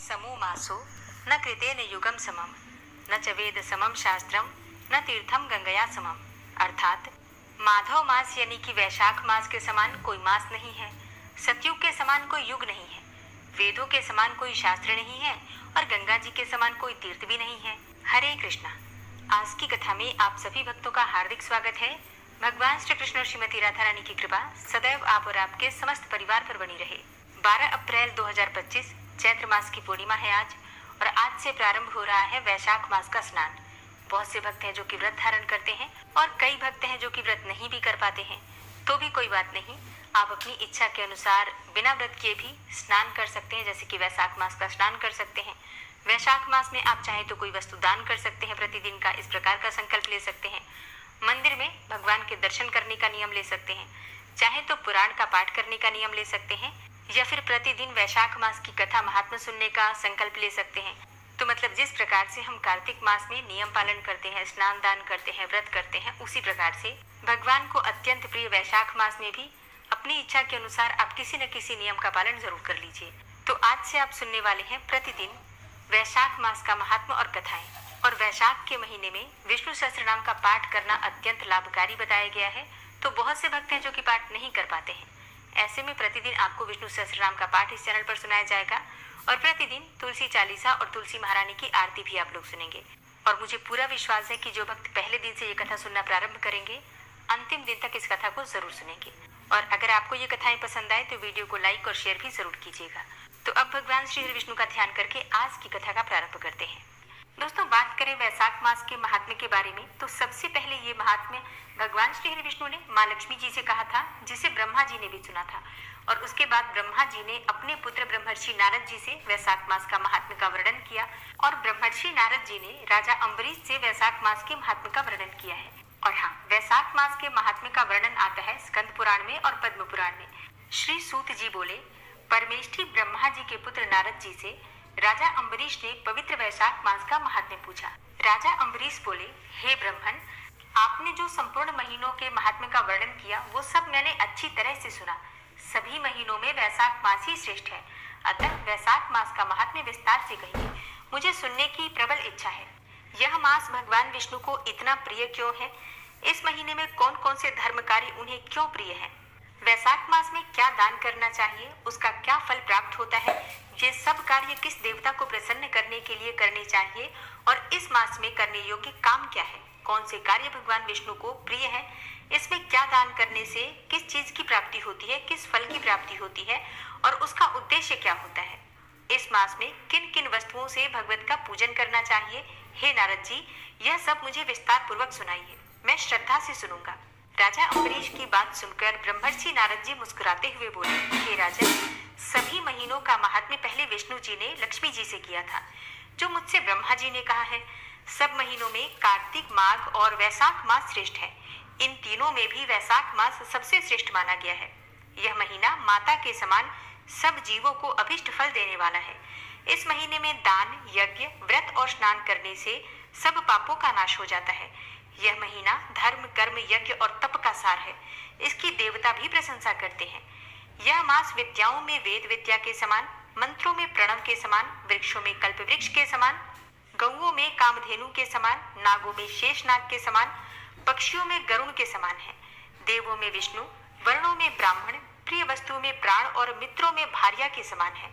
समो मासो न कृतेन युगम समम न च वेद समम शास्त्रम न तीर्थम गंगया समम। अर्थात माधव मास यानी कि वैशाख मास के समान कोई मास नहीं है, सतयुग के समान कोई युग नहीं है, वेदों के समान कोई शास्त्र नहीं है और गंगा जी के समान कोई तीर्थ भी नहीं है। हरे कृष्णा। आज की कथा में आप सभी भक्तों का हार्दिक स्वागत है। भगवान श्री कृष्ण और श्रीमती राधा रानी की कृपा सदैव आप और आपके समस्त परिवार पर बनी रहे। 12 अप्रैल 2025 चैत्र मास की पूर्णिमा है आज, और आज से प्रारंभ हो रहा है वैशाख मास का स्नान। बहुत से भक्त हैं जो कि व्रत धारण करते हैं और कई भक्त हैं जो कि व्रत नहीं भी कर पाते हैं। तो भी कोई बात नहीं, आप अपनी इच्छा के अनुसार बिना व्रत किए भी स्नान कर सकते हैं, जैसे कि वैशाख मास का स्नान कर सकते हैं। वैशाख मास में आप चाहे तो कोई वस्तु दान कर सकते हैं प्रतिदिन का, इस प्रकार का संकल्प ले सकते हैं। मंदिर में भगवान के दर्शन करने का नियम ले सकते हैं, चाहे तो पुराण का पाठ करने का नियम ले सकते हैं, या फिर प्रतिदिन वैशाख मास की कथा महात्मा सुनने का संकल्प ले सकते हैं। तो मतलब जिस प्रकार से हम कार्तिक मास में नियम पालन करते हैं, स्नान दान करते हैं, व्रत करते हैं, उसी प्रकार से भगवान को अत्यंत प्रिय वैशाख मास में भी अपनी इच्छा के अनुसार आप किसी न किसी नियम का पालन जरूर कर लीजिए। तो आज से आप सुनने वाले हैं प्रतिदिन वैशाख मास का महात्मा और कथाएं। और वैशाख के महीने में विष्णु सहस्त्रनाम का पाठ करना अत्यंत लाभकारी बताया गया है। तो बहुत से भक्त हैं जो कि पाठ नहीं कर पाते हैं। ऐसे में प्रतिदिन आपको विष्णु सहस्त्रनाम का पाठ इस चैनल पर सुनाया जाएगा, और प्रतिदिन तुलसी चालीसा और तुलसी महारानी की आरती भी आप लोग सुनेंगे। और मुझे पूरा विश्वास है कि जो भक्त पहले दिन से ये कथा सुनना प्रारंभ करेंगे, अंतिम दिन तक इस कथा को जरूर सुनेंगे। और अगर आपको ये कथाएं पसंद आए तो वीडियो को लाइक और शेयर भी जरूर कीजिएगा। तो अब भगवान श्री हरि विष्णु का ध्यान करके आज की कथा का प्रारंभ करते हैं। दोस्तों, बात करें वैशाख मास के महात्म्य के बारे में, तो सबसे पहले ये महात्म्य भगवान श्री हरि विष्णु ने माँ लक्ष्मी जी से कहा था, जिसे ब्रह्मा जी ने भी सुना था। और उसके बाद ब्रह्मा जी ने अपने पुत्र ब्रह्मर्षि नारद जी से वैशाख मास का महात्म्य का वर्णन किया, और ब्रह्मर्षि नारद जी ने राजा अम्बरीश से वैशाख मास के महात्म्य का वर्णन किया है। और हाँ, वैशाख मास के महात्म्य का वर्णन आता है स्कंद पुराण में और पद्म पुराण में। श्री सूत जी बोले, परमेष्ठी ब्रह्मा जी के पुत्र नारद जी से राजा अम्बरीश ने पवित्र वैशाख मास का महात्म्य पूछा। राजा अम्बरीश बोले, हे ब्रह्मन, आपने जो संपूर्ण महीनों के महात्म्य का वर्णन किया वो सब मैंने अच्छी तरह से सुना। सभी महीनों में वैशाख मास ही श्रेष्ठ है, अतः वैशाख मास का महात्म्य विस्तार से कहिए, मुझे सुनने की प्रबल इच्छा है। यह मास भगवान विष्णु को इतना प्रिय क्यों है? इस महीने में कौन कौन से धर्म कार्य उन्हें क्यों प्रिय है? वैशाख मास में क्या दान करना चाहिए, उसका क्या फल प्राप्त होता है? ये सब कार्य किस देवता को प्रसन्न करने के लिए करने चाहिए, और इस मास में करने योग्य काम क्या है? कौन से कार्य भगवान विष्णु को प्रिय है? इसमें क्या दान करने से किस चीज की प्राप्ति होती है, किस फल की प्राप्ति होती है, और उसका उद्देश्य क्या होता है? इस मास में किन किन वस्तुओं से भगवत का पूजन करना चाहिए? हे नारद जी, यह सब मुझे विस्तार पूर्वक सुनाइए, मैं श्रद्धा से सुनूंगा। राजा अम्बरीश की बात सुनकर ब्रह्मर्षि नारद जी मुस्कुराते हुए बोले, हे राजन, सभी महीनों का महात्म्य पहले विष्णु जी ने लक्ष्मी जी से किया था, जो मुझसे ब्रह्मा जी ने कहा है। सब महीनों में कार्तिक, माघ और वैशाख मास श्रेष्ठ है। इन तीनों में भी वैशाख मास सबसे श्रेष्ठ माना गया है। यह महीना माता के समान सब जीवों को अभिष्ट फल देने वाला है। इस महीने में दान, यज्ञ, व्रत और स्नान करने से सब पापों का नाश हो जाता है। यह महीना धर्म, कर्म, यज्ञ और तप का सार है। इसकी देवता भी प्रशंसा करते हैं। यह मास विद्याओं में वेद विद्या के समान, मंत्रों में प्रणव के समान, वृक्षों में कल्प वृक्ष के समान, गौओं में कामधेनु के समान, नागों में शेषनाग के समान, पक्षियों में गरुण के समान है, देवों में विष्णु, वर्णों में ब्राह्मण, प्रिय वस्तुओं में प्राण और मित्रों में भार्या के समान है,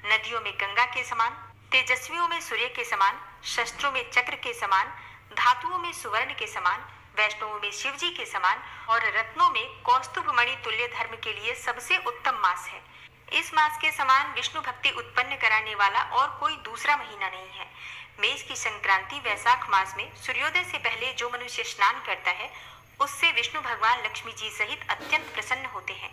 नदियों में गंगा के समान, तेजस्वियों में सूर्य के समान, शस्त्रों में चक्र के समान, धातुओं में सुवर्ण के समान, वैष्णवों में शिव जी के समान, और रत्नों में कौस्तुभ मणि तुल्य धर्म के लिए सबसे उत्तम मास है। इस मास के समान विष्णु भक्ति उत्पन्न कराने वाला और कोई दूसरा महीना नहीं है। मेष की संक्रांति वैशाख मास में सूर्योदय से पहले जो मनुष्य स्नान करता है, उससे विष्णु भगवान लक्ष्मी जी सहित अत्यंत प्रसन्न होते हैं।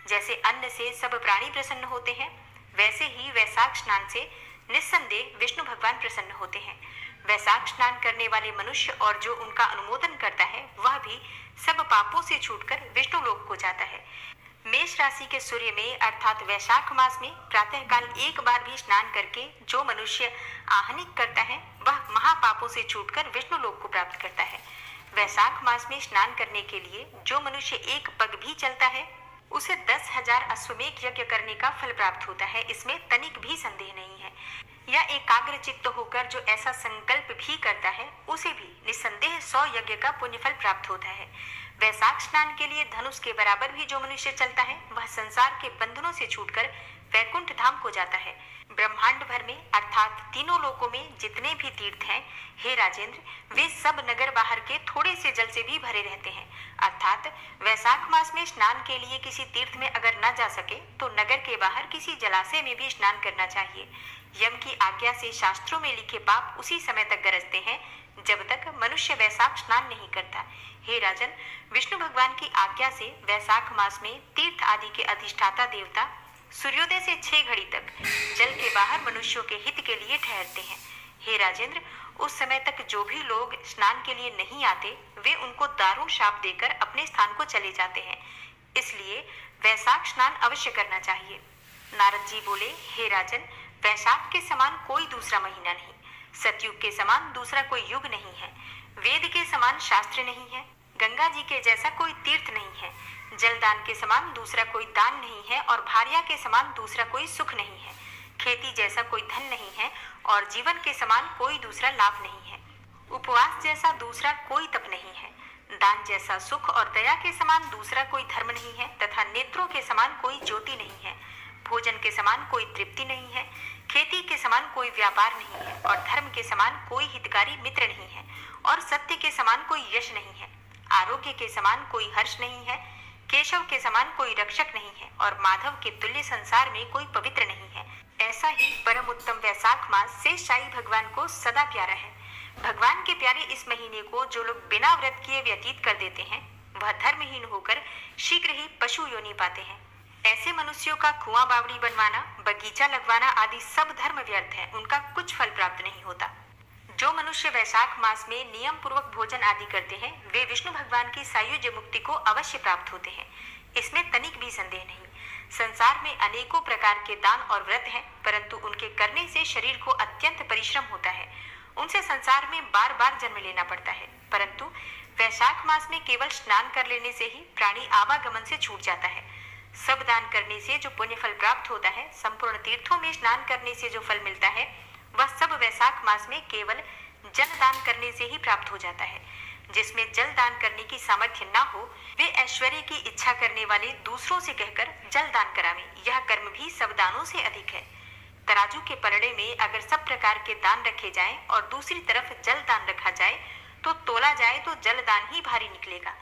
जैसे अन्न से सब प्राणी प्रसन्न होते हैं, वैसे ही वैशाख स्नान से निस्संदेह विष्णु भगवान प्रसन्न होते हैं। वैशाख स्नान करने वाले मनुष्य और जो उनका अनुमोदन करता है, वह भी सब पापों से छूटकर विष्णु लोक को जाता है। मेष राशि के सूर्य में अर्थात वैशाख मास में प्रातःकाल एक बार भी स्नान करके जो मनुष्य आहनिक करता है, वह महापापों से छूटकर विष्णु लोक को प्राप्त करता है। वैशाख मास में स्नान करने के लिए जो मनुष्य एक पग भी चलता है, उसे 10,000 अश्वमेध यज्ञ करने का फल प्राप्त होता है। इसमें तनिक भी संदेह नहीं है। या एकाग्र चित्त होकर जो ऐसा संकल्प भी करता है उसे भी निस्संदेह 100 यज्ञ का पुण्यफल प्राप्त होता है। वैशाख स्नान के लिए धनुष के बराबर भी जो मनुष्य चलता है वह संसार के बंधनों से छूटकर वैकुंठ धाम को जाता है। ब्रह्मांड भर में अर्थात तीनों लोकों में जितने भी तीर्थ हैं, हे राजेंद्र, वे सब नगर बाहर के थोड़े से जल से भी भरे रहते हैं। अर्थात वैशाख मास में स्नान के लिए किसी तीर्थ में अगर न जा सके तो नगर के बाहर किसी जलाशय में भी स्नान करना चाहिए। यम की आज्ञा से शास्त्रों में लिखे पाप उसी समय तक गरजते हैं जब तक मनुष्य वैशाख स्नान नहीं करता। हे राजन, विष्णु भगवान की आज्ञा से वैशाख मास में तीर्थ आदि के अधिष्ठाता देवता सूर्योदय से 6 घड़ी तक जल के बाहर मनुष्यों के हित के लिए ठहरते हैं। हे राजेंद्र, उस समय तक जो भी लोग स्नान के लिए नहीं आते वे उनको दारुण शाप देकर अपने स्थान को चले जाते हैं। इसलिए वैशाख स्नान अवश्य करना चाहिए। नारद जी बोले, हे राजन, वैशाख के समान कोई दूसरा महीना नहीं, सतयुग के समान दूसरा कोई युग नहीं है, वेद के समान शास्त्र नहीं है, गंगा जी के जैसा कोई तीर्थ नहीं है, जलदान के समान दूसरा कोई दान नहीं है और भार्या के समान दूसरा कोई सुख नहीं है, खेती जैसा कोई धन नहीं है और जीवन के समान कोई दूसरा लाभ नहीं है, उपवास जैसा दूसरा कोई तप नहीं है, दान जैसा सुख और दया के समान दूसरा कोई धर्म नहीं है तथा नेत्रों के समान कोई ज्योति नहीं है, भोजन के समान कोई तृप्ति नहीं है, खेती के समान कोई व्यापार नहीं है और धर्म के समान कोई हितकारी मित्र नहीं है और सत्य के समान कोई यश नहीं है, आरोग्य के समान कोई हर्ष नहीं है, केशव के समान कोई रक्षक नहीं है और माधव के तुल्य संसार में कोई पवित्र नहीं है। ऐसा ही परम उत्तम वैशाख मास से शाही भगवान को सदा प्यारा है। भगवान के प्यारे इस महीने को जो लोग बिना व्रत किए व्यतीत कर देते हैं वह धर्महीन होकर शीघ्र ही पशु योनि पाते हैं। ऐसे मनुष्यों का कुआं बावड़ी बनवाना, बगीचा लगवाना आदि सब धर्म व्यर्थ है, उनका कुछ फल प्राप्त नहीं होता। जो मनुष्य वैशाख मास में नियम पूर्वक भोजन आदि करते हैं वे विष्णु भगवान की सायुज्य मुक्ति को अवश्य प्राप्त होते हैं, इसमें तनिक भी संदेह नहीं। संसार में अनेकों प्रकार के दान और व्रत हैं, परंतु उनके करने से शरीर को अत्यंत परिश्रम होता है, उनसे संसार में बार बार जन्म लेना पड़ता है। परंतु वैशाख मास में केवल स्नान कर लेने से ही प्राणी आवागमन से छूट जाता है। सब दान करने से जो पुण्य फल प्राप्त होता है, संपूर्ण तीर्थों में स्नान करने से जो फल मिलता है, वह सब वैशाख मास में केवल जल दान करने से ही प्राप्त हो जाता है। जिसमें जल दान करने की सामर्थ्य न हो वे ऐश्वर्य की इच्छा करने वाले दूसरों से कहकर जल दान करावें, यह कर्म भी सब दानों से अधिक है। तराजू के पलड़े में अगर सब प्रकार के दान रखे जाएं और दूसरी तरफ जल दान रखा जाए तो तोला जाए तो जल दान ही भारी निकलेगा।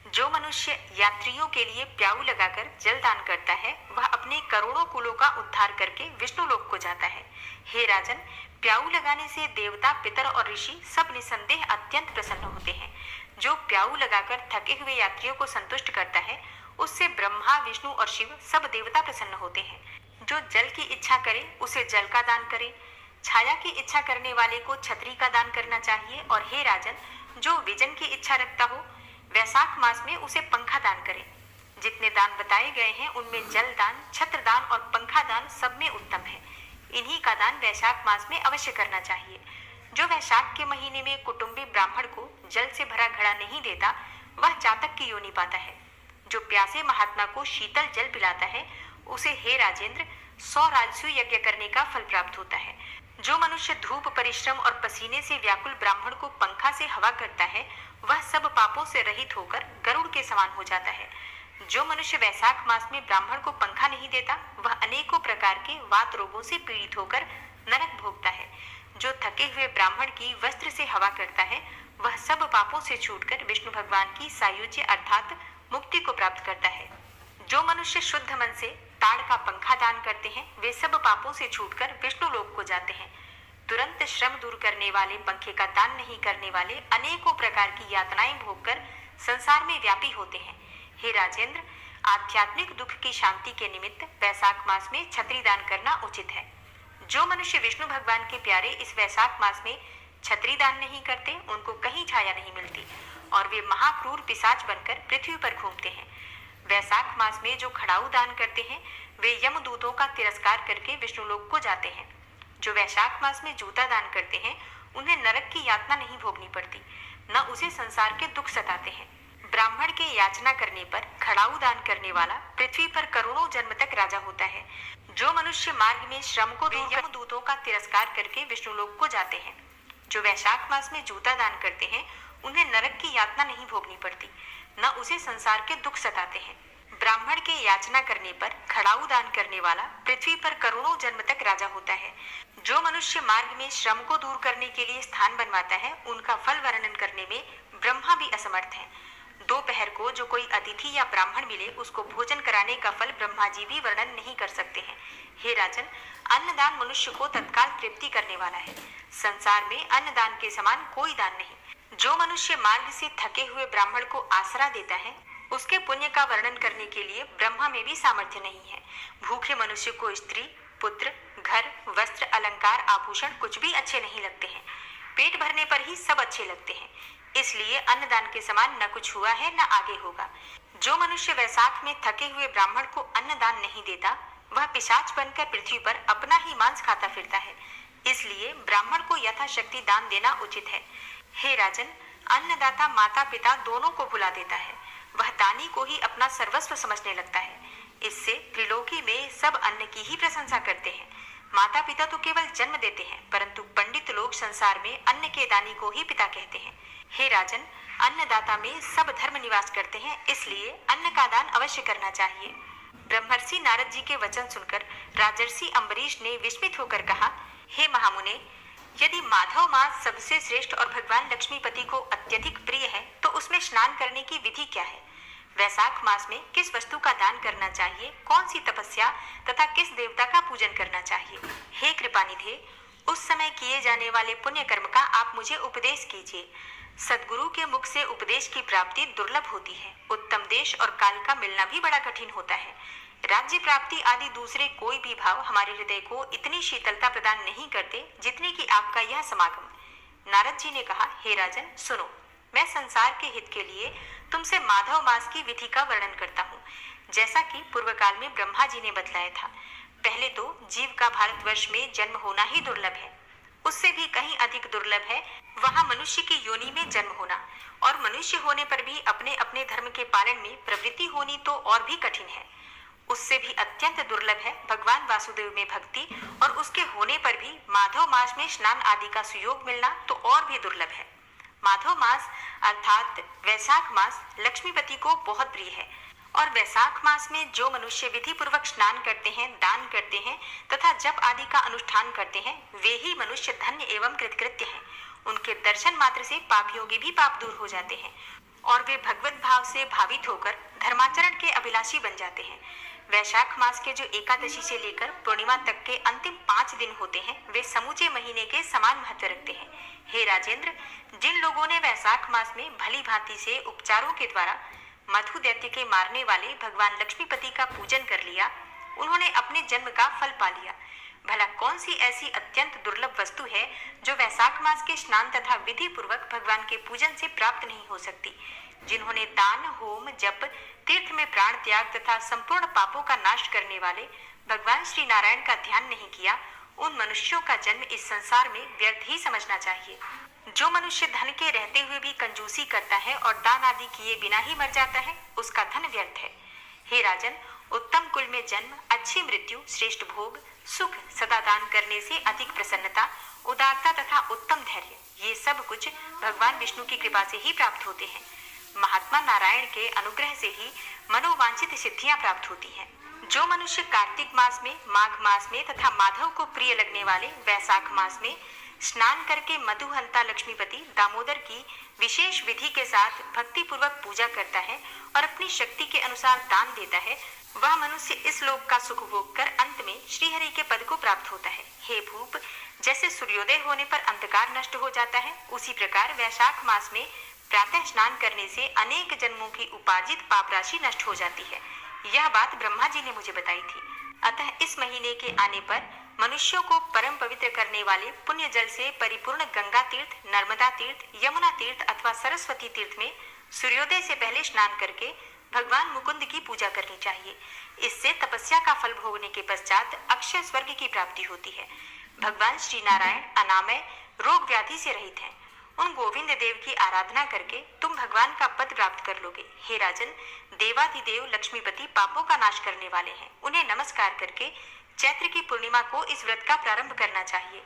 जो मनुष्य यात्रियों के लिए प्याऊ लगाकर जल दान करता है वह अपने करोड़ों कुलों का उद्धार करके विष्णु लोक को जाता है। हे राजन, प्याऊ लगाने से देवता, पितर और ऋषि सब निसंदेह अत्यंत प्रसन्न होते हैं। जो प्याऊ लगाकर थके हुए यात्रियों को संतुष्ट करता है उससे ब्रह्मा, विष्णु और शिव सब देवता प्रसन्न होते हैं। जो जल की इच्छा करे उसे जल का दान करे, छाया की इच्छा करने वाले को छतरी का दान करना चाहिए और हे राजन, जो विजन की इच्छा रखता हो वैशाख मास में उसे पंखा दान करे। जितने दान बताए गए हैं उनमें जल दान, छत्र दान और पंखा दान सब में उत्तम है। इन्हीं का दान वैशाख मास में अवश्य करना चाहिए। जो वैशाख के महीने में कुटुंबी ब्राह्मण को जल से भरा घड़ा नहीं देता वह जातक की योनि पाता है। जो प्यासे महात्मा को शीतल जल पिलाता है उसे हे राजेंद्र 100 राजसूय यज्ञ करने का फल प्राप्त होता है। जो मनुष्य धूप, परिश्रम और पसीने से व्याकुल ब्राह्मण को पंखा से हवा करता है वह सब पापों से रहित होकर गरुड़ के समान हो जाता है। जो मनुष्य वैशाख मास में ब्राह्मण को पंखा नहीं देता वह अनेकों प्रकार के वात रोगों से पीड़ित होकर नरक भोगता है। जो थके हुए ब्राह्मण की वस्त्र से हवा करता है वह सब पापों से छूटकर विष्णु भगवान की सायुज्य अर्थात मुक्ति को प्राप्त करता है। जो मनुष्य शुद्ध मन से ताड़ का पंखा दान करते हैं वे सब पापों से छूटकर विष्णु लोक को जाते हैं। तुरंत श्रम दूर करने वाले पंखे का दान नहीं करने वाले अनेकों प्रकार की यातनाएं भोगकर संसार में व्यापी होते हैं। हे राजेंद्र, आध्यात्मिक दुख की शांति के निमित्त वैशाख मास में छतरी दान करना उचित है। जो मनुष्य विष्णु भगवान के प्यारे इस वैशाख मास में छतरी दान नहीं करते उनको कहीं छाया नहीं मिलती और वे महाक्रूर पिशाच बनकर पृथ्वी पर घूमते हैं। वैशाख मास में जो खड़ाऊ दान करते हैं वे यमदूतों का तिरस्कार करके विष्णु लोक को जाते हैं। जो वैशाख मास में जूता दान करते हैं उन्हें नरक की यातना नहीं भोगनी पड़ती, न उसे संसार के दुख सताते हैं। ब्राह्मण के याचना करने पर खड़ाऊ दान करने वाला पृथ्वी पर करोड़ों जन्म तक राजा होता है। जो मनुष्य मार्ग में श्रम को यमदूतों का तिरस्कार करके विष्णुलोक को जाते हैं। जो वैशाख मास में जूता दान करते हैं उन्हें नरक की यातना नहीं भोगनी पड़ती, न उसे संसार के दुख सताते हैं। ब्राह्मण के याचना करने पर खड़ाऊ दान करने वाला पृथ्वी पर करोड़ों जन्म तक राजा होता है। जो मनुष्य मार्ग में श्रम को दूर करने के लिए स्थान बनवाता है उनका फल वर्णन करने में ब्रह्मा भी असमर्थ है। दोपहर को जो कोई अतिथि या ब्राह्मण मिले उसको भोजन कराने का फल ब्रह्मा जी भी वर्णन नहीं कर सकते हैं। हे राजन, अन्नदान मनुष्य को तत्काल तृप्ति करने वाला है। संसार में अन्नदान के समान कोई दान नहीं। जो मनुष्य मार्ग से थके हुए ब्राह्मण को आसरा देता है उसके पुण्य का वर्णन करने के लिए ब्रह्मा में भी सामर्थ्य नहीं है। भूखे मनुष्य को स्त्री, पुत्र, घर, वस्त्र, अलंकार, आभूषण कुछ भी अच्छे नहीं लगते हैं। पेट भरने पर ही सब अच्छे लगते हैं। इसलिए अन्नदान के समान न कुछ हुआ है न आगे होगा। जो मनुष्य वैशाख में थके हुए ब्राह्मण को अन्नदान नहीं देता वह पिशाच बनकर पृथ्वी पर अपना ही मांस खाता फिरता है। इसलिए ब्राह्मण को यथाशक्ति दान देना उचित है। हे राजन, अन्नदाता माता पिता दोनों को भुला देता है। वह दानी को ही अपना सर्वस्व समझने लगता है। इससे त्रिलोकी में सब अन्न की ही प्रशंसा करते हैं। माता पिता तो केवल जन्म देते हैं, परंतु पंडित लोग संसार में अन्न के दानी को ही पिता कहते हैं। हे राजन, अन्नदाता में सब धर्म निवास करते हैं, इसलिए अन्न का दान अवश्य करना चाहिए। ब्रह्मर्षि नारद जी के वचन सुनकर राजर्षि अम्बरीश ने विस्मित होकर कहा, हे महामुने, यदि माधव मास सबसे श्रेष्ठ और भगवान लक्ष्मीपति को अत्यधिक प्रिय है तो उसमें स्नान करने की विधि क्या है? वैशाख मास में किस वस्तु का दान करना चाहिए? कौन सी तपस्या तथा किस देवता का पूजन करना चाहिए? हे कृपानिधे, उस समय किए जाने वाले पुण्य कर्म का आप मुझे उपदेश कीजिए। सद्गुरु के मुख से उपदेश की प्राप्ति दुर्लभ होती है। उत्तम देश और काल का मिलना भी बड़ा कठिन होता है। राज्य प्राप्ति आदि दूसरे कोई भी भाव हमारे हृदय को इतनी शीतलता प्रदान नहीं करते जितने कि आपका यह समागम। नारद जी ने कहा, हे राजन, सुनो, मैं संसार के हित के लिए तुमसे माधव मास की विधि का वर्णन करता हूँ। जैसा कि पूर्व काल में ब्रह्मा जी ने बतलाया था। पहले तो जीव का भारतवर्ष में जन्म होना ही दुर्लभ है। उससे भी कहीं अधिक दुर्लभ है वहां मनुष्य की योनि में जन्म होना, और मनुष्य होने पर भी अपने अपने धर्म के पालन में प्रवृत्ति होनी तो और भी कठिन है। उससे भी अत्यंत दुर्लभ है भगवान वासुदेव में भक्ति, और उसके होने पर भी माधव मास में स्नान आदि का सुयोग मिलना तो और भी दुर्लभ है। माधव मास अर्थात वैशाख मास लक्ष्मीपति को बहुत प्रिय है, और वैशाख मास में जो मनुष्य विधि पूर्वक स्नान करते हैं, दान करते हैं तथा जप आदि का अनुष्ठान करते हैं, वे ही मनुष्य धन्य एवं कृतकृत्य हैं। उनके दर्शन मात्र से पापियों भी पाप दूर हो जाते हैं और वे भगवत भाव से भावित होकर धर्माचरण के अभिलाषी बन जाते हैं। वैशाख मास के जो एकादशी से लेकर पूर्णिमा तक के अंतिम 5 दिन होते हैं, वे समूचे महीने के समान महत्व रखते हैं। हे राजेंद्र, जिन लोगों ने वैशाख मास में भली भांति से उपचारों के द्वारा मधु दैत्य के मारने वाले भगवान लक्ष्मीपति का पूजन कर लिया, उन्होंने अपने जन्म का फल पा लिया। भला कौन सी ऐसी अत्यंत दुर्लभ वस्तु है जो वैशाख मास के स्नान तथा विधि पूर्वक भगवान के पूजन से प्राप्त नहीं हो सकती? जिन्होंने दान, होम, जप, तीर्थ में प्राण त्याग तथा संपूर्ण पापों का नाश करने वाले भगवान श्री नारायण का ध्यान नहीं किया, उन मनुष्यों का जन्म इस संसार में व्यर्थ ही समझना चाहिए। जो मनुष्य धन के रहते हुए भी कंजूसी करता है और दान आदि किए बिना ही मर जाता है, उसका धन व्यर्थ है। हे राजन, उत्तम कुल में जन्म, अच्छी मृत्यु, श्रेष्ठ भोग, सुख, सदा दान करने से अधिक प्रसन्नता, उदारता तथा उत्तम धैर्य, ये सब कुछ भगवान विष्णु की कृपा से ही प्राप्त होते हैं। महात्मा नारायण के अनुग्रह से ही मनोवांछित सिद्धियां प्राप्त होती हैं। जो मनुष्य कार्तिक मास में, माघ मास में तथा माधव को प्रिय लगने वाले वैशाख मास में स्नान करके मधुहंता लक्ष्मीपति दामोदर की विशेष विधि के साथ भक्ति पूर्वक पूजा करता है और अपनी शक्ति के अनुसार दान देता है, वह मनुष्य इस लोक का सुख भोग कर अंत में श्रीहरि के पद को प्राप्त होता है। हे भूप, जैसे सूर्योदय होने पर अंधकार नष्ट हो जाता है, उसी प्रकार वैशाख मास में प्रातः स्नान करने से अनेक जन्मों की उपार्जित पाप राशि नष्ट हो जाती है। यह बात ब्रह्मा जी ने मुझे बताई थी। अतः इस महीने के आने पर मनुष्यों को परम पवित्र करने वाले पुण्य जल से परिपूर्ण गंगा तीर्थ, नर्मदा तीर्थ, यमुना तीर्थ अथवा सरस्वती तीर्थ में सूर्योदय से पहले स्नान करके भगवान मुकुंद की पूजा करनी चाहिए। इससे तपस्या का फल भोगने के पश्चात अक्षय स्वर्ग की प्राप्ति होती है। भगवान श्री नारायण अनामय, रोग व्याधि से रहित हैं। उन गोविंद देव की आराधना करके तुम भगवान का पद प्राप्त कर लोगे। हे राजन, देवाधिदेव लक्ष्मीपति पापों का नाश करने वाले हैं। उन्हें नमस्कार करके चैत्र की पूर्णिमा को इस व्रत का प्रारंभ करना चाहिए।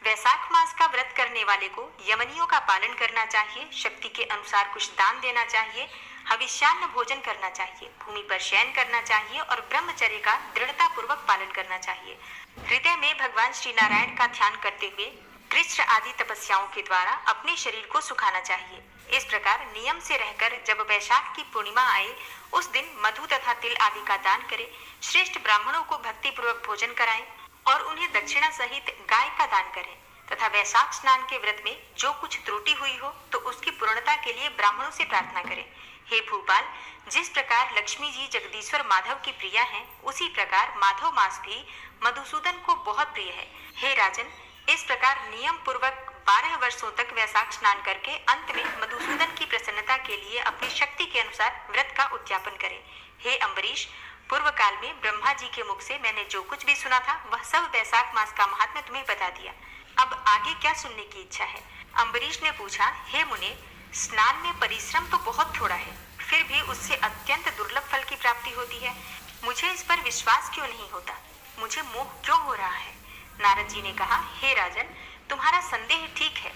वैशाख मास का व्रत करने वाले को यमनियों का पालन करना चाहिए, शक्ति के अनुसार कुछ दान देना चाहिए, हविष्यान्न भोजन करना चाहिए, भूमि पर शयन करना चाहिए और ब्रह्मचर्य का दृढ़ता पूर्वक पालन करना चाहिए। हृदय में भगवान श्री नारायण का ध्यान करते हुए कृष्ण आदि तपस्याओं के द्वारा अपने शरीर को सुखाना चाहिए। इस प्रकार नियम से रहकर जब वैशाख की पूर्णिमा आए उस दिन मधु तथा तिल आदि का दान करें, श्रेष्ठ ब्राह्मणों को भक्ति पूर्वक भोजन कराएं और उन्हें दक्षिणा सहित गाय का दान करें तथा वैशाख स्नान के व्रत में जो कुछ त्रुटि हुई हो तो उसकी पूर्णता के लिए ब्राह्मणों से प्रार्थना करें। हे भूपाल, जिस प्रकार लक्ष्मी जी जगदीश्वर माधव की प्रिया हैं, उसी प्रकार माधव मास भी मधुसूदन को बहुत प्रिय है। हे राजन, इस प्रकार नियम पूर्वक 12 वर्षों तक वैशाख स्नान करके अंत में मधुसूदन की प्रसन्नता के लिए अपनी शक्ति के अनुसार व्रत का उद्यापन करें। हे अम्बरीश, पूर्व काल में ब्रह्मा जी के मुख से मैंने जो कुछ भी सुना था वह सब वैशाख मास का महात्म्य तुम्हें बता दिया। अब आगे क्या सुनने की इच्छा है? अम्बरीश ने पूछा, हे मुने, स्नान में परिश्रम तो बहुत थोड़ा है, फिर भी उससे अत्यंत दुर्लभ फल की प्राप्ति होती है। मुझे इस पर विश्वास क्यों नहीं होता? मुझे मोह क्यों हो रहा है? नारद जी ने कहा, हे राजन, तुम्हारा संदेह ठीक है।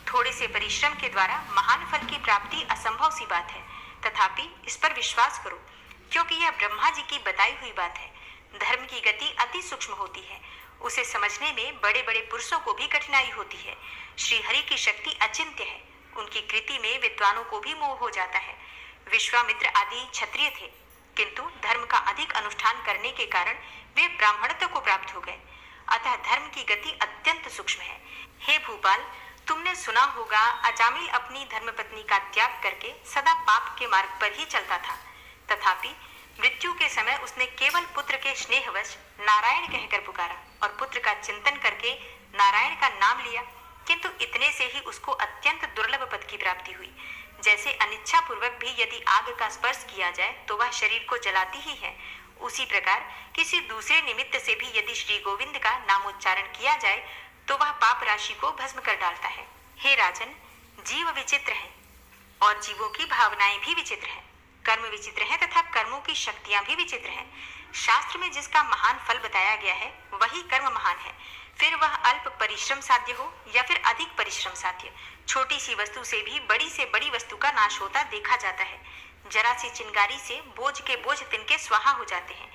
थोड़े से परिश्रम के द्वारा महान फल की प्राप्ति असंभव सी बात है, तथापि इस पर विश्वास करो, क्योंकि यह ब्रह्मा जी की बताई हुई बात है। धर्म की गति अति सूक्ष्म होती है, उसे समझने में बड़े बड़े पुरुषों को भी कठिनाई होती है। श्री हरि की शक्ति अचिंत्य है, उनकी कृति में विद्वानों को भी मोह हो जाता है। विश्वामित्र आदि क्षत्रिय थे, किंतु धर्म का अधिक अनुष्ठान करने के कारण वे ब्राह्मणत्व को प्राप्त हो गए। अतः धर्म की गति अत्यंत सूक्ष्म है। हे भूपाल, तुमने सुना होगा अजामिल अपनी धर्मपत्नी का त्याग करके सदा पाप के मार्ग पर ही चलता था, तथापि मृत्यु के समय उसने केवल पुत्र के स्नेहवश नारायण कहकर पुकारा और पुत्र का चिंतन करके नारायण का नाम लिया, किंतु इतने से ही उसको अत्यंत दुर्लभ पद की प्राप्ति हुई। जैसे अनिच्छा पूर्वक भी यदि आग का स्पर्श किया जाए तो वह शरीर को जलाती ही है, उसी प्रकार किसी दूसरे निमित्त से भी यदि श्री गोविंद का नामोच्चारण किया जाए तो वह पाप राशि को भस्म कर डालता है। हे राजन, जीव विचित्र हैं और जीवों की भावनाएं भी विचित्र हैं, कर्म विचित्र हैं तथा कर्मों की शक्तियां भी विचित्र हैं। शास्त्र में जिसका महान फल बताया गया है वही कर्म महान है, फिर वह अल्प परिश्रम साध्य हो या फिर अधिक परिश्रम साध्य। छोटी सी वस्तु से भी बड़ी से बड़ी वस्तु का नाश होता देखा जाता है। जरा सी चिंगारी से बोझ के बोझ तिनके स्वाहा हो जाते हैं।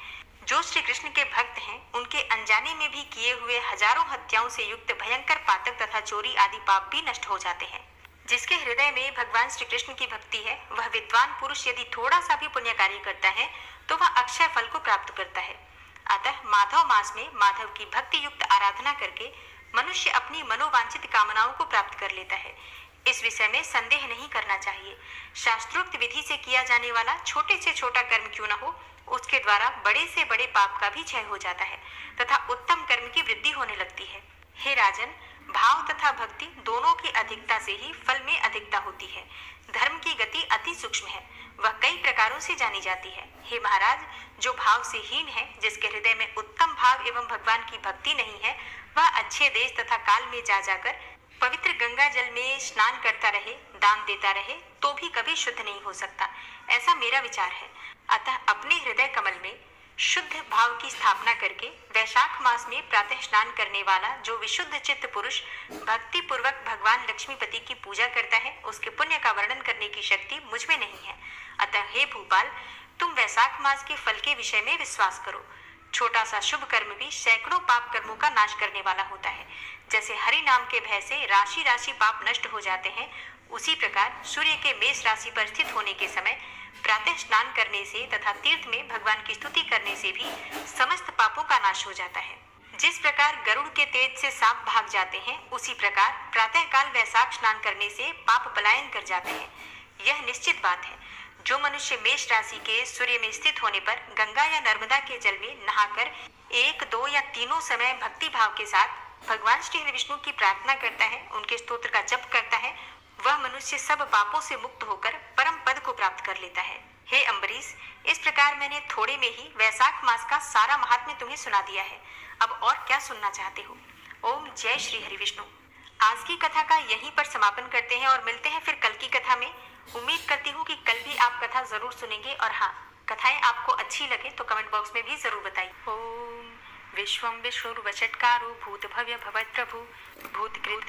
जो श्री कृष्ण के भक्त हैं उनके अनजाने में भी किए हुए हजारों हत्याओं से युक्त भयंकर पातक तथा चोरी आदि पाप भी नष्ट हो जाते हैं। जिसके हृदय में भगवान श्री कृष्ण की भक्ति है वह विद्वान पुरुष यदि थोड़ा सा भी पुण्य कार्य करता है तो वह अक्षय फल को प्राप्त करता है। अतः माधव मास में माधव की भक्ति युक्त आराधना करके मनुष्य अपनी मनोवांछित कामनाओं को प्राप्त कर लेता है। इस विषय में संदेह नहीं करना चाहिए। शास्त्रोक्त विधि से किया जाने वाला छोटे से छोटा कर्म क्यों न हो, उसके द्वारा बड़े से बड़े पाप का भी क्षय हो जाता है तथा उत्तम कर्म की वृद्धि होने लगती है। हे राजन, भाव तथा भक्ति दोनों की अधिकता से ही फल में अधिकता होती है। धर्म की गति अति सूक्ष्म है, वह कई प्रकारों से जानी जाती है। हे महाराज, जो भाव से हीन है, जिसके हृदय में उत्तम भाव एवं भगवान की भक्ति नहीं है, वह अच्छे देश तथा काल में जा जाकर पवित्र गंगा जल में स्नान करता रहे, दान देता रहे, तो भी कभी शुद्ध नहीं हो सकता, ऐसा मेरा विचार है। अतः अपने हृदय कमल में शुद्ध भाव की स्थापना करके वैशाख मास में प्रातः स्नान करने वाला जो विशुद्ध चित्त पुरुष भक्ति पूर्वक भगवान लक्ष्मीपति की पूजा करता है, उसके पुण्य का वर्णन करने की शक्ति मुझ में नहीं है। अतः हे भूपाल, तुम वैशाख मास के फल के विषय में विश्वास करो। छोटा सा शुभ कर्म भी सैकड़ों पाप कर्मों का नाश करने वाला होता है। जैसे हरि नाम के भय से राशि राशि पाप नष्ट हो जाते हैं, उसी प्रकार सूर्य के मेष राशि पर स्थित होने के समय प्रातः स्नान करने से तथा तीर्थ में भगवान की स्तुति करने से भी समस्त पापों का नाश हो जाता है। जिस प्रकार गरुड़ के तेज से सांप भाग जाते हैं, उसी प्रकार प्रातः काल वैशाख स्नान करने से पाप पलायन कर जाते हैं। यह निश्चित बात है। जो मनुष्य मेष राशि के सूर्य में स्थित होने पर गंगा या नर्मदा के जल में नहाकर 1, 2 या तीनों समय भक्ति भाव के साथ भगवान श्री हरि विष्णु की प्रार्थना करता है, उनके स्तोत्र का जप करता है, वह मनुष्य सब पापों से मुक्त होकर परम पद को प्राप्त कर लेता है। हे अम्बरीश, इस प्रकार मैंने थोड़े में ही वैशाख मास का सारा महात्म्य तुम्हें सुना दिया है। अब और क्या सुनना चाहते हो? ओम जय श्री हरि विष्णु। आज की कथा का यहीं पर समापन करते हैं और मिलते हैं फिर कल की कथा में। उम्मीद करती हूँ कि कल भी आप कथा जरूर सुनेंगे और हाँ, कथाएं आपको अच्छी लगे तो कमेंट बॉक्स में भी जरूर बताइए। ओम विश्वं विष्णुर्वषट्कारो भूत भव्य भवत् प्रभु भूतकृत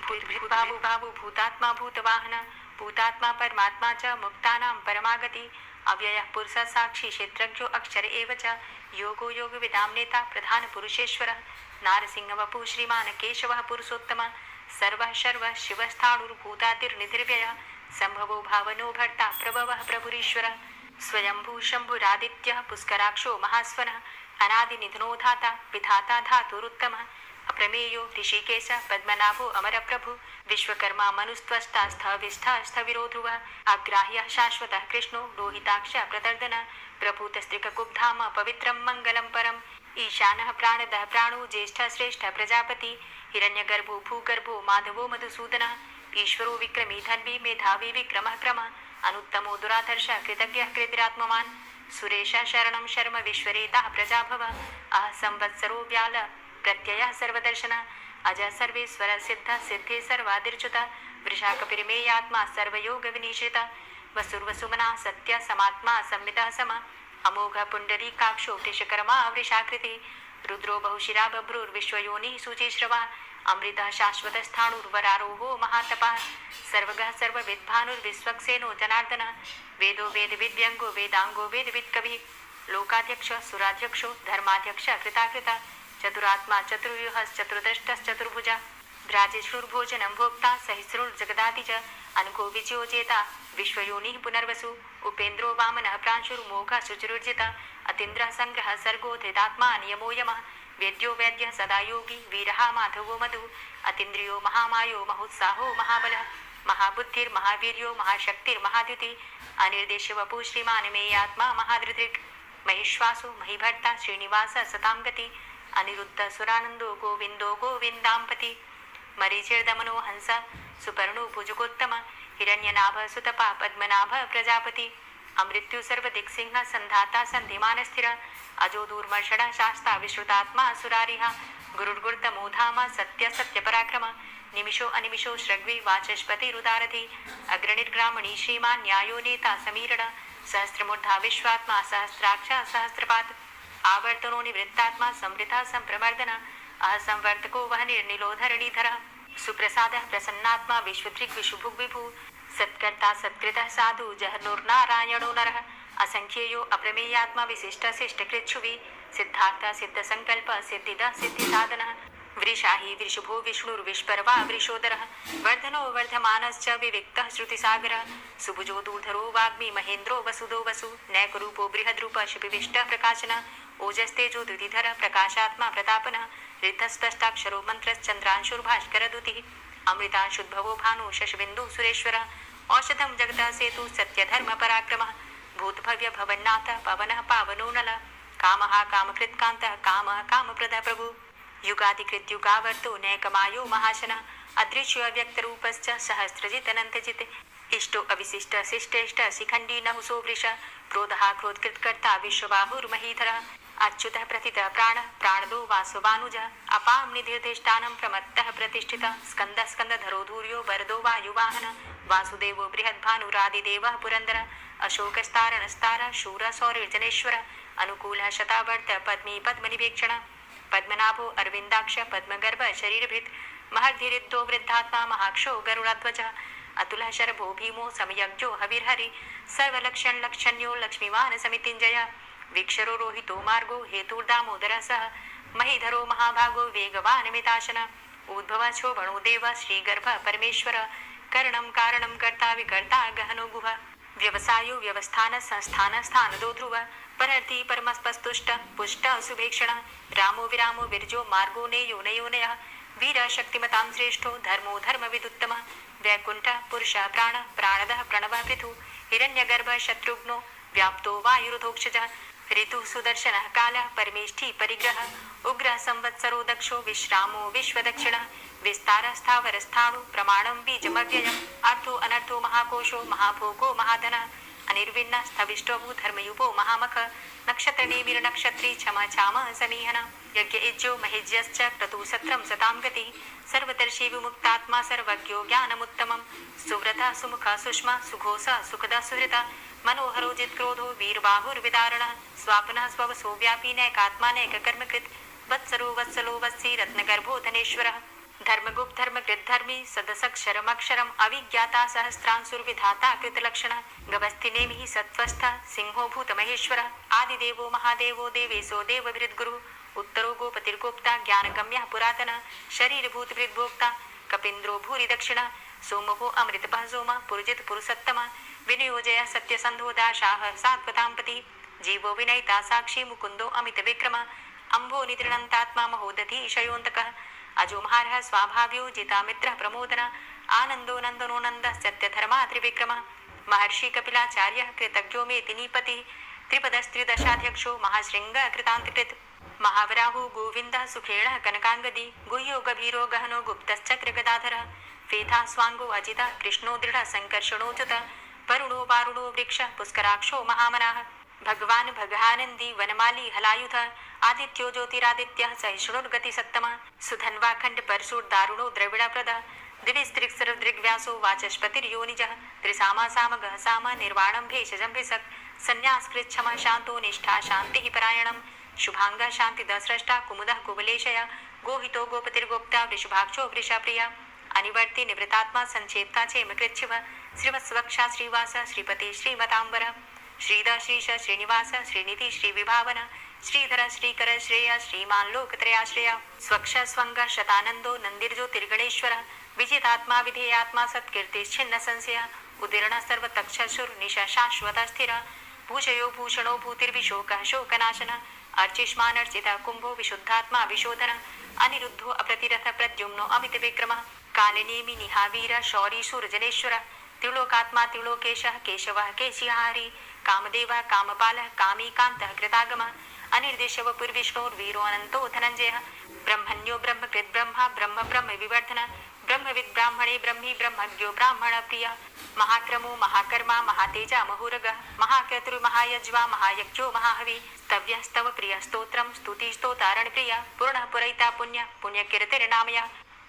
बाबु बाबु भूतात्मा भूतवाहन भूतात्मा परमात्मा च मुक्तानां परमागति अव्ययः पुरुषः साक्षी क्षेत्रज्ञो अक्षर एव च योगो योग विदां नेता प्रधान पुरुषेश्वरः नारसिंह वपु श्रीमान केशवः पुरुषोत्तम सर्वः शर्वः शिवस्थाणुर्भूतादिर्निधिर्व्ययः संभवो भावनो भर्ता प्रभवः प्रभुरीश्वरः स्वयंभू शंभुरादित्यः पुष्कराक्षो महास्वनः अनादिनिधनो धाता विधाता धातुरुत्तमः अप्रमेयो ऋषिकेश पद्मनाभो अमरप्रभु विश्वकर्मा मनुस्त्वष्टा स्थविष्ठः स्थविरो ध्रुवः अग्राह्यः शाश्वतः कृष्णो लोहिताक्ष प्रदर्दन प्रभूतस्त्रिककुब्धाम पवित्रं मङ्गलं परम् ईशानः प्राणदः प्राणो ज्येष्ठः श्रेष्ठः प्रजापति हिरण्यगर्भो भूगर्भो माधवो मधुसूदनः ईश्वरो विक्रमी धन्वी मेधावी विक्रमः क्रमः अनुत्तमो दुराधर्षः कृतज्ञः कृतिरात्मवान् सुरेशः शरणं शर्म विश्वरेताः प्रजाभव अह संवत्सरो व्याल प्रत्ययः सर्वदर्शनः अजः सर्वेश्वर सिद्ध सिद्धे सर्वादिर्च्युतः वृषाकपिर्मेयात्मा सर्वयोग विनिश्रितः वसुर्वसुमना सत्य समात्मा संवितः समः अमोघ पुण्डरीकाक्षो वृषकर्मा वृषाकृति रुद्रो बहुशिरा बभ्रुर्विश्वयोनिः शुचिश्रवा अमृतः शाश्वतस्थाणुर्वरारोहो महातपः सर्वगः सर्वविद्भानुर्विश्वक्सेनो जनार्दनः वेदो वेदविद्यङ्गो वेदाङ्गो वेदवित्कविः लोकाध्यक्ष सुराध्यक्षो धर्माध्यक्ष कृताकृता चतुरात्मा चतुर्व्यूहश्चतुर्दष्टश्चतुर्भुजा भ्राजिष्णुर्भोजनं भोक्ता सहिष्णुर्जगदादिज अनको विजयो जेता विश्वयोनिः पुनर्वसु उपेन्द्रो वामनः प्रांशुर्मोघः शुचिरुर्जिता अतीन्द्रः संग्रहः सर्गो धृतात्मा नियमो यमः वेद्यो वैद्यः सदा योगी वीरः माधवो मधु अतीन्द्रियो महामायो महोत्साहो महाबलः महाबुद्धिर्महावीर्यो महाशक्तिर्महाद्युति अनिर्देश्य वपु श्रीमान् मेयात्मा महाधृतिर् महिश्वासो महिभर्ता श्रीनिवास सतां गति अनिरुद्ध सुरानंदो गोविंदो गोविंदांपति मरीचिर्दमनो हंस सुपर्णो भुजगोत्तम हिरण्यनाभ सुतपा पद्मनाभ प्रजापति अमृत्यु सर्वदिक्सिंह संधाता संधिमान स्थिर अजो दूर्मर्षण शास्ता विश्रुतात्मा सुरारिः गुरुर्गुर्तमोधाम सत्य सत्य पराक्रम निमिषो अनिमिषो श्रग्वी वाचस्पति रुदारधि अग्रणिर्ग्रामणी श्रीमान् न्यायो नेता समीरण सहस्रमूर्धा विश्वात्मा सहस्राक्ष सहस्रपात् आवर्तनो निवृत्तात्मा संवृता संप्रमर्दन असंवर्तको वह निर्निलोधरणीधर सुप्रसादः प्रसन्नात्मा विश्वदृक् विशुभुग् विभु सत्कर्ता सत्कृतः साधु जहनुर्नारायणो नरः असंख्येयो अप्रमेयात्मा विशिष्ट शिष्टकृच्छुवि सिद्धार्थ सिद्ध संकल्प सिद्धिद सिद्धि साधनः वृषाहि वृषभो विष्णुर्विष्पर्वा वृषोदरः वर्धनो वर्धमानश्च विविक्तः श्रुतिसागरः सुभुजो दूर्धरो वाग्मी महेन्द्रो वसुदो वसु नैकरूपो बृहद्रूप शिपिविष्टः प्रकाशनः ओजस्तेजो द्युतिधर प्रकाशात्मा प्रतापनः रिद्धस्पष्टाक्षरो मन्त्रश्चन्द्रांशुर्भास्करदुतिः अमृतांशुद्भवो भानु शशबिन्दु सुरेश्वरः औषधं जगतः सेतु सत्यधर्म पराक्रमः भूतभव्य भवन्नाथ पवनः पावनो नलः कामः कामकृत्कान्तः कामः कामप्रदः प्रभु युगादिकृत युगावर्तो नैकमायो महाशनः अदृश्यो अव्यक्तरूपश्च सहस्रजित् अनन्तजित् इष्टो अविशिष्ट शिष्टेष्ट शिखण्डी नहुसो वृष क्रोधः क्रोधकृत्कर्ता विश्वबाहुर्महीधरः अच्युतः प्रथितः प्राणः प्राणदो वासवानुजः अपां निधिर्धिष्ठानं प्रमत्तः प्रतिष्ठितः स्कन्दः स्कन्दधरो धूर्यो वरदो वायुवाहनः वासुदेवो बृहद्भानुरादिदेवः पुरन्दरः अशोकस्तारणस्तारः शूरः सौरिर्जनेश्वरः अनुकूलः शतावर्त पद्मी पद्मनिवेक्षणः पद्मनाभो अरविन्दाक्ष पद्मगर्भ शरीरभृत् महर्धिरिद्धो वृद्धात्मा महाक्षो गरुडाध्वजः अतुलः शरभो भीमो समयज्ञो हविर्हरि सर्वलक्षण लक्षण्यो लक्ष्मीवान समितिञ्जयः वीक्षरो रोहितो मार्गो हेतुर्दामोदरः सह महीधरो महाभागो वेगवान् मिताशनः उद्भवः शोभणो देव श्रीगर्भ परमेश्वर करणं कारणं कर्ता विकर्ता गहनो गुह व्यवसायो व्यवस्थान संस्थान स्थानदो ध्रुव परर्थी परमस्पस्तुष्ट पुष्ट सुभेक्षण रामो विरामो विरजो मार्गो नेयो नयोनयः वीर शक्तिमतां श्रेष्ठो धर्मो धर्मविदुत्तम वैकुंठ पुरुष प्राण प्राणदः प्रणव पृथु हिरण्यगर्भ शत्रुघ्नो व्याप्तो वायुरुधोक्षजः ऋतु सुदर्शनः कालः परमेष्ठी परिग्रह उग्रः संवत्सरो दक्षो विश्रामो विश्वदक्षिणः विस्तारः स्थावरस्थाणु प्रमाणं बीजमव्ययम् अर्थो अनर्थो महाकोशो महाभोगो महाधनः अनिर्विण्ण स्थविष्टभू धर्मयुपो महामख नक्षत्र निमिर नक्षत्री क्षमा छाम समीहन यज्ञ इज्जो महेज्यश्च क्रतु सत्रम सतां गति सर्वदर्शी विमुक्तात्मा सर्वज्ञो ज्ञानमुत्तमं सुव्रता सुमुखा सुष्मा सुघोषा सुखदा सुहृता मनोहरो जित्क्रोधो वीरबाहुर्विदारण स्वापनः स्ववसो व्यापी नैकात्मा नैककर्मकृत् वत्सरो वत्सलो वत्सी रत्नगर्भो धनेश्वरः धर्मगुप्त धर्मकृत धर्मी सदसक्षरमक्षरम अविज्ञाता सहस्रांसुर्विधाता कृतलक्षण गभस्तिनेमिः सत्वस्थ सिंहो भूत महेश्वर आदिदेवो महादेवो देवेशो देवभृद्गुरु उत्तरो गोपतिर्गोप्ता ज्ञानगम्यः पुरातन शरीरभूत भृद्भोक्ता कपीन्द्रो भूरि दक्षिण सोमो अमृतपः सोम पुरजित पुरुषोत्तम विनियोजय सत्यसन्धो दाशाः सात्वतांपति जीवो विनयिता साक्षी मुकुंदो अमित विक्रम अम्भो निद्रणन्तात्मा महोदधि शयोन्तकः अजोमहारः स्वाभाव्यो जितामित्रः प्रमोदन आनंदो नंदनो नंद सत्यधर्मा त्रिविक्रम महर्षि कपिलाचार्यः कृतज्ञो मेति नीपतिः त्रिपदस्त्रिदशाध्यक्षो महाशृंग कृतान्तकृत महावराहु गोविन्दः सुखेणः कनकांगदी गुह्यो गभीरो गहनो गुप्तश्चक्र गदाधरः फेथा स्वांगो अजितः कृष्णो दृढ संकर्षणोच्युत वरुणो वारुणो वृक्ष पुष्कराक्षो महामनाः भगवान भगानंदी वनमाली हलायुध आदित्यो ज्योतिरादित्यः सहिष्णुर्गति सत्तमा सुधन्वा खंड परशुर दारुणो द्रविणप्रद दिविस्त्रिक्सर दृग्व्यासो वाचस्पतिर्योनिजः त्रिसामा सामगः साम निर्वाणं भेषजं भिषक् संन्यासकृच्छम शांतो निष्ठा शांतिः परायणं शुभांगः शांतिदस्रष्टा कुमुदः कुवलेशया गोहितो गोपतिर्गोप्ता वृषभाक्षो वृषाप्रिया अनिवर्ति निवृतात्मा संचेता चेमकृच्छिव श्रीवत्सवक्षा श्रीवास श्रीपति श्रीमतांबर श्रीदा श्रीश श्रीनिवास श्रीनिधि श्रीविभावन श्रीधर श्रीकर श्रेय श्रीमान लोकत्रयाश्रया स्वक्ष स्वंग शतानंदो नंदिर्ज्योतिर्गणेश्वर विजितात्मा विधेयात्मा सत्कीर्तिश्छिन्न संशय उदीर्ण सर्वतक्षसुर निशा शाश्वत स्थिर भूषयो भूषणो भूतिर्विशोक शोकनाशन अर्चिष्मान अर्चिता कुंभो विशुद्धात्मा विशोधन अनिरुद्धो अप्रतिरथ प्रद्युम्नो अमित विक्रम कालिनेमि निहावीर शौरी सूरजनेश्वर त्रिलोकात्मा त्रिलोकेशः केशवः केशिहारी कामदेवः कामपालः कामीकान्तः कृतागमः अनिर्देशव पुर्विष्णोर्वीरो अनंतो धनंजयः ब्रह्मण्यो ब्रह्मकृत् ब्रह्मा ब्रह्म ब्रह्म विवर्धन ब्रह्मविद् ब्राह्मणे ब्रह्मी ब्रह्मज्ञो ब्राह्मण प्रिय महाक्रमो महाकर्मा महातेजा महुरगः महाक्रतुर् महायज्वा महायज्ञो महाहवि स्तव्यस्तव प्रिय स्तोत्रं स्तुति स्तोतारण प्रिय पूर्णः पुरैता पुण्य पुण्यकीर्तिर्नामय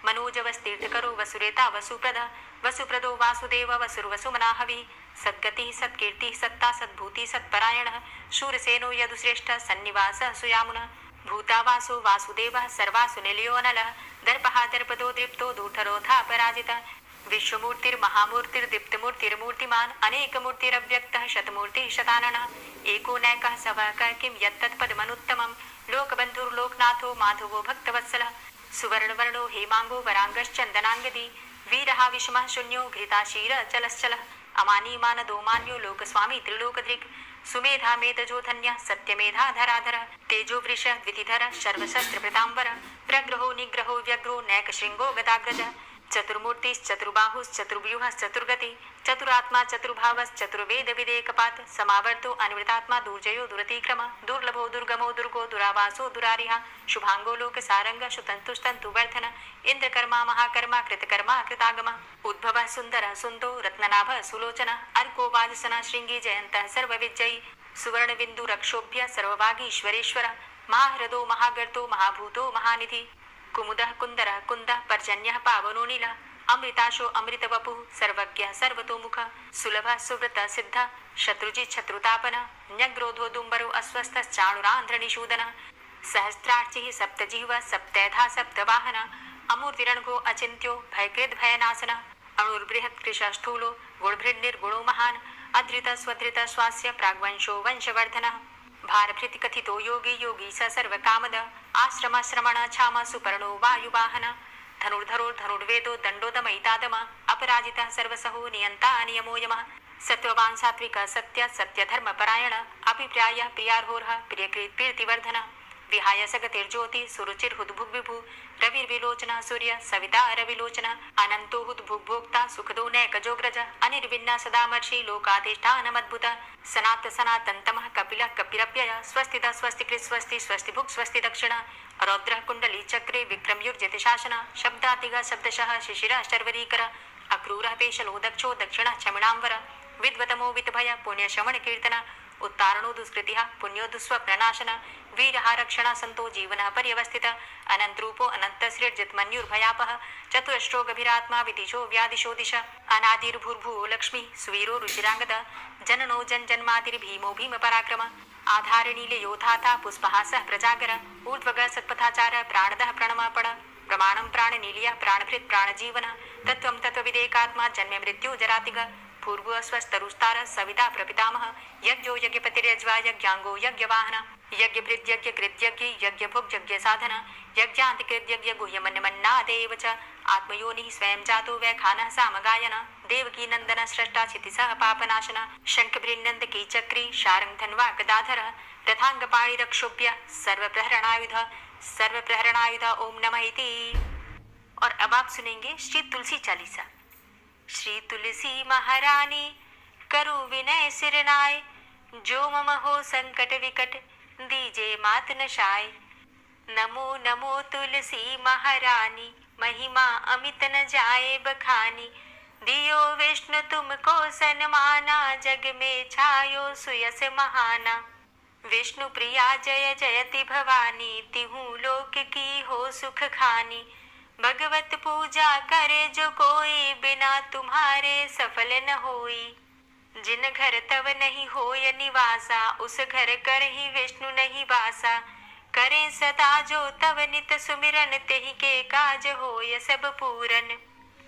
मनोजवस्तीर्थकरो वसुरेता वसुप्रद वसुप्रदो वासुदेव वसुर्वसुमनाहवि सद्गतिः सत्कीर्तिः सत्ता सद्भूति सत्परायणः शूरसेनो यदुश्रेष्ठ सन्निवासः सुयामुनः भूतावासो वासुदेवः सर्वासु निलयोनलः दर्पः दर्पदो दीप्तो दूठरोधा पराजितः विश्वमूर्तिर्महामूर्तिर्दीप्तमूर्तिर्मूर्तिमान् अनेकमूर्तिरव्यक्तः शतमूर्तिः शताननः एको नैकः सवः किं यत्तत्पदमनुत्तमं लोकबन्धुर्लोकनाथो माधवो भक्तवत्सलः सुवर्णवर्णो हेमांगो वरांगश्चंदनांगदी वीरः विषमः शून्यो घृताशीर चलश्चलः अमानी मानदो मान्यो लोकस्वामी त्रिलोकधृक् सुमेधा मेधजो धन्यः सत्यमेधा धराधर तेजो वृष द्वितिधर सर्वशस्त्रभृतांबर प्रग्रहो निग्रहो व्यग्रो नैकशृंगो गदाग्रज चतुर्मूर्तिश्चतुर्बाहुश्चतुर्व्यूहश्चतुर्गति चतुरात्मा चतुर्भावश्चतुर्वेद विदेकपात समावर्तो अनिवृतात्मा दुर्जयो दुरतिक्रम दुर्लभो दुर्गमो दुर्गो दुरावासो दुरारिहा शुभांगो लोक सारंग शुतंतुस्तंतु वर्धन इंद्रकर्मा महाकर्मा कृतकर्मा कृतागम उद्भव सुंदर सुंदो रत्ननाभ सुलोचन अर्को वाजसना श्रृंगी जयंत सर्वविजयी सुवर्ण बिंदु रक्षोभ्य सर्वभागीश्वरेश्वर महाहृदो महागर्तो महाभूतो महानिधि कुमुदः कुंदरः कुंदः पर्जन्यः पावनो नीलः अमृताशो अमृतवपुः सर्वज्ञः सर्वतोमुखः सुलभः सुव्रतः सिद्धः शत्रुजित् शत्रुतापनः न्यग्रोधो दुम्बरो अस्वस्थश्चाणुरान्ध्रनिषूदनः सहस्रार्चिः सप्तजिह्वः सप्तैधा सप्तवाहनः अमूर्तिरणघो अचिन्त्यो भयकृद् भयनाशनः अणुर्बृहत् कृशस्थूलो गुणभृन्निर्गुणो महान् अधृतः स्वधृतः स्वास्य प्राग्वंशो वंशवर्धनः भारभृति कथितो योगी योगी स सर्वकामद आश्रम श्रमण छाम सुपर्णो वायुवाहन धनुर्धरो धनुर्वेदो दंडोदमयितादम अपराजितः सर्वसहो नियंता नियमो यमः सत्ववान् सात्विकः सत्य सत्यधर्मपरायण अभिप्रायः प्रियार्होरः प्रियकृत् कीर्तिवर्धनः विहाय सगतिर्ज्योति सुरुचिर्हुद्भुग्विभु रविर्विलोचनः सूर्य सविता रविलोचनः अनंतो हुद्भुग्भोक्ता सुखदो नैकजोग्रज अनिर्विण्ण सदामर्षि लोकाधिष्ठानमद्भुत सनात सनातन्तमः कपिलः कपिरप्यय स्वस्तिदा स्वस्तिकृत् स्वस्ति स्वस्तिभुक् स्वस्ति दक्षिण रौद्रः कुण्डली चक्रे विक्रमयुर्जतिशासन शब्दातिगः शब्दशः शिशिरः शर्वरीकर अक्रूरः पेशलो दक्षो दक्षिणः चमिणाम्बर विद्वतमो वितभय पुण्य श्रवण कीर्तना उत्तारणो दुष्कृतिः पुण्यो दुःस्वप्ननाशन वीरः रक्षण संतो जीवनः पर्यवस्थित अनंतरूपो अनंतसृजितमन्युर्भयापः चतुरश्रो गभीरात्मा विदिशो व्यादिशो दिश अनादिर्भूर्भुवो लक्ष्मी सुवीरो रुचिरांगद जननो जन्मादिर्भीमो भीम पराक्रम आधारणीले योधाता पुष्पहासः प्रजागर ऊर्ध्वग सत्पथाचार प्राणदः प्रणमापण प्रमाणं प्राणनीलियः प्राणभृत् प्राणजीवन तत्त्वं तत्त्वविदेकात्मा जन्म मृत्यु जरातिग पूर्व स्वस्तरुस्तार सविता प्रपितामह यज्ञो यज्ञपतिर्यज्वा यज्ञांगो यज्ञवाहन यज्ञभृत् यज्ञकृत् यज्ञ यज्ञभुक् यज्ञ साधन यज्ञान्तिकृत् यज्ञ गुह्यमन्यमन्नादेव च आत्मयोनिः स्वयं जातो वैखानः सामगायन देवकी नंदन सृष्टा क्षितिसः पापनाशन शंखभृन्नंद की चक्री शारंग धन्वा गदाधर रथांगपाणि रक्षोभ्य सर्वप्रहरणायुध ओम नमः इति। और अब आप सुनेंगे श्री तुलसी चालीसा। श्री तुलसी महारानी करु विनय सिरनाय जो मम हो संकट विकट दीजे मात नशाय। नमो नमो तुलसी महारानी महिमा अमित न जाए बखानी दियो विष्णु तुमको सन्माना जग में छायो सुयस महाना। विष्णु प्रिया जय जयति भवानी तिहु लोक की हो सुख खानी। भगवत पूजा करे जो कोई बिना तुम्हारे सफल न होई। जिन घर तव नहीं होय निवासा उस घर कर ही विष्णु नहीं वासा। करे सदा जो तव नित सुमिरन तेहि के काज होय सब पूरन।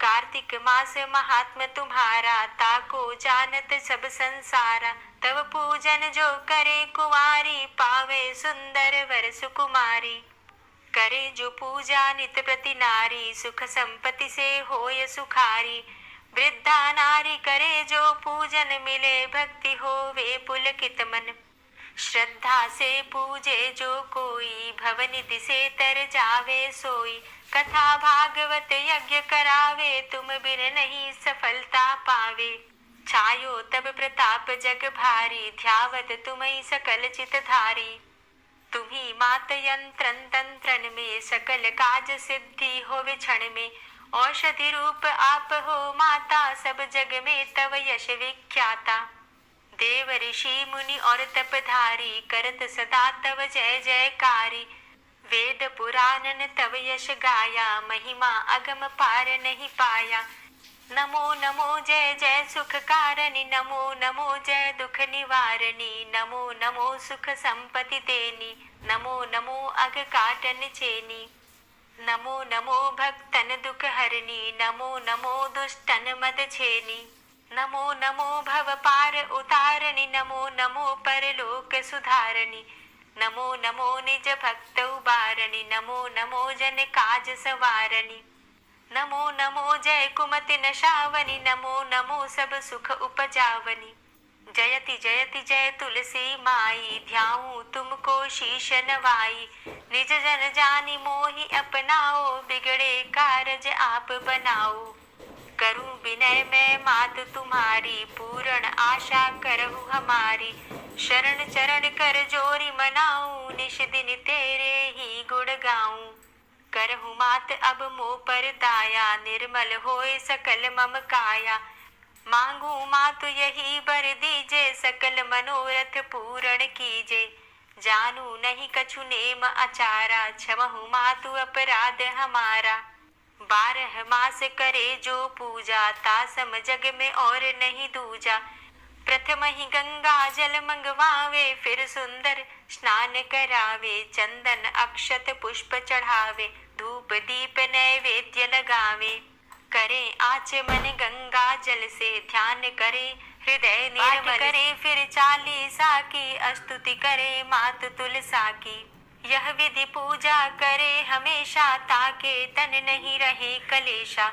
कार्तिक मास महात्म तुम्हारा ताको जानत सब संसारा। तव पूजन जो करे कुंवारी पावे सुंदर वर सुकुमारी। करे जो पूजा नित प्रति नारी सुख संपत्ति से होय सुखारी। वृद्धा नारी करे जो पूजन मिले भक्ति होवे पुलकित मन। श्रद्धा से पूजे जो कोई भवनिधि से तर जावे सोई। कथा भागवत यज्ञ करावे तुम बिन नहीं सफलता पावे। छायो तब प्रताप जग भारी ध्यावत तुम्हि सकल चित धारी। तुम्ही मात यंत्रन तंत्रन में सकल काज सिद्धि हो क्षण में। औषधि रूप आप हो माता सब जग में तव यश विख्याता। देव ऋषि मुनि और तपधारी करत सदा तव जय जयकारी। वेद पुराणन तव यश गाया महिमा अगम पार नहीं पाया। नमो नमो जय जय सुख कारणी नमो नमो जय दुख निवारणी। नमो नमो सुख संपत्ति देनी नमो नमो अग काटन चेनी। नमो नमो भक्तन दुख हरणी नमो नमो दुष्टन मद छेनी। नमो नमो भव पार उतारणी नमो नमो परलोक सुधारणी। नमो नमो निज भक्त उबारणी नमो नमो जन काज सवारणी। नमो नमो जय कुमति नशावनी नमो नमो सब सुख उपजावनी। जयति जयति जय तुलसी माई ध्याऊं तुमको शीश नवाई। निज जन जानी मोहि अपनाओ बिगड़े कारज आप बनाओ। करूं विनय मैं मात तुम्हारी पूर्ण आशा करहु हमारी। शरण चरण कर जोरी मनाऊं निश दिन तेरे ही गुण गाऊं। करहु मात अब मोह पर दाया निर्मल होए सकल मम काया। मांगू मातु यही बर दीजे सकल मनोरथ पूर्ण कीजे। जानू नहीं कछु नेम आचारा क्षमहु मातु अपराध हमारा। 12 मास करे जो पूजा तासम जग में और नहीं दूजा। प्रथम ही गंगा जल मंगवावे फिर सुंदर स्नान करावे। चंदन अक्षत पुष्प चढ़ावे धूप दीप नैवेद्य लगावे। करे आचमन गंगा जल से ध्यान करे हृदय निर्मल करे। फिर चालीसा की स्तुति करे मात तुलसा की। यह विधि पूजा करे हमेशा ताके तन नहीं रहे कलेशा।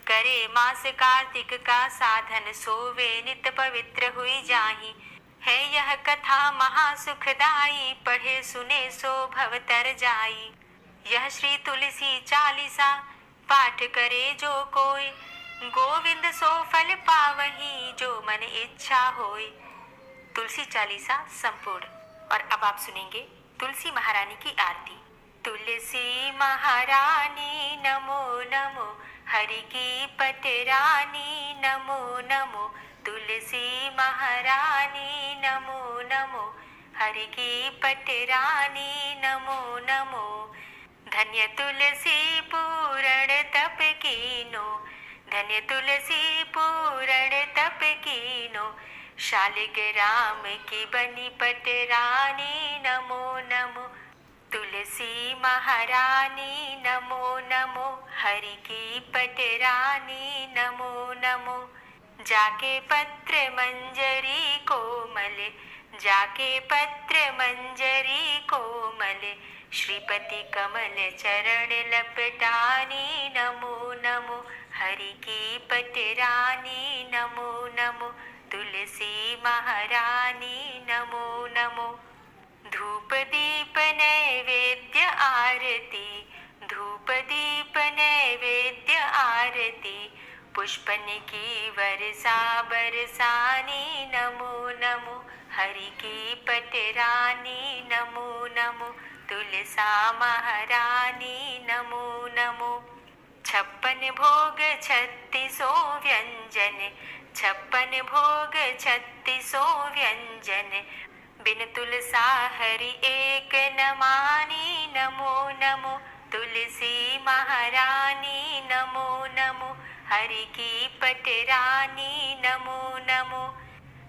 करे मास कार्तिक का साधन सोवे नित पवित्र हुई जाहि। है यह कथा महासुखदाई पढ़े सुने सो भव तर जाई। यह श्री तुलसी चालीसा पाठ करे जो कोई। गोविंद सो फल पावही जो मन इच्छा होय। तुलसी चालीसा संपूर्ण। और अब आप सुनेंगे तुलसी महारानी की आरती। तुलसी महारानी नमो नमो हरि की पटरानी नमो नमो। तुलसी महारानी नमो नमो, हरि की पटरानी नमो नमो। धन्य तुलसी पूरण तप कीनो, धन्य तुलसी पूरण तप कीनो, शालिग्राम की बनी पटरानी नमो नमो। तुलसी महारानी नमो नमो, हरि की पटरानी नमो नमो। जाके पत्र मंजरी कोमल, जाके पत्र मंजरी कोमल, श्रीपति कमल चरण लपटानी नमो नमो, हरि की पटरानी नमो नमो। तुलसी महारानी नमो नमो। धूप दीप नैवेद्य आरती, धूप दीप नैवेद्य आरती, पुष्पन की वर्षा बरसानी नमो नमो, हरि की पटरानी नमो नमो। तुलसा महारानी नमो नमो। 56 भोग 36 व्यंजन, 56 भोग 36 व्यंजन, बिन तुलसा हरि एक न मानी नमो नमो। तुलसी महारानी नमो नमो, हरि की पटरानी नमो नमो।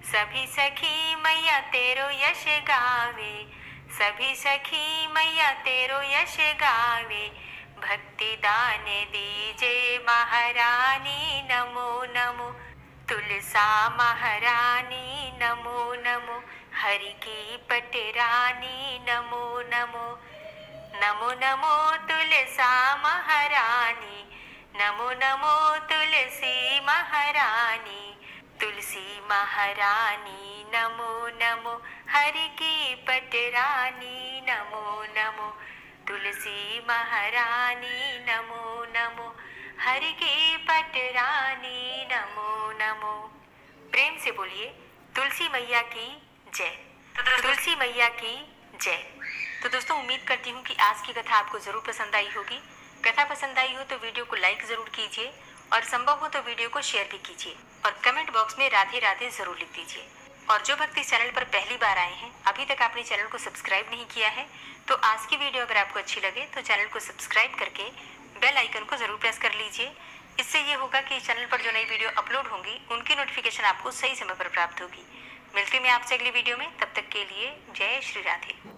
सभी सखी मैया तेरो यश गावे, सभी सखी मैया तेरो यश गावे, भक्ति दान दीजे महारानी नमो नमो। तुलसा महारानी नमो नमो, हरि की पटरानी नमो नमो। नमो नमो तुलसा महारानी, नमो नमो तुलसी महारानी। तुलसी महारानी नमो नमो, हरि की पटरानी नमो नमो। तुलसी महारानी नमो नमो, हरि की पटरानी नमो नमो। प्रेम से बोलिए तुलसी मैया की जय, तुलसी मैया की जय। तो दोस्तों, उम्मीद करती हूँ कि आज की कथा आपको जरूर पसंद आई होगी। कथा पसंद आई हो तो वीडियो को लाइक जरूर कीजिए और संभव हो तो वीडियो को शेयर भी कीजिए और कमेंट बॉक्स में राधे राधे जरूर लिख दीजिए। और जो भक्ति चैनल पर पहली बार आए हैं, अभी तक आपने चैनल को सब्सक्राइब नहीं किया है, तो आज की वीडियो अगर आपको अच्छी लगे तो चैनल को सब्सक्राइब करके बेल आइकन को जरूर प्रेस कर लीजिए। इससे ये होगा कि चैनल पर जो नई वीडियो अपलोड होंगी उनकी नोटिफिकेशन आपको सही समय पर प्राप्त होगी। मिलती मैं आपसे अगली वीडियो में, तब तक के लिए जय श्री राधे।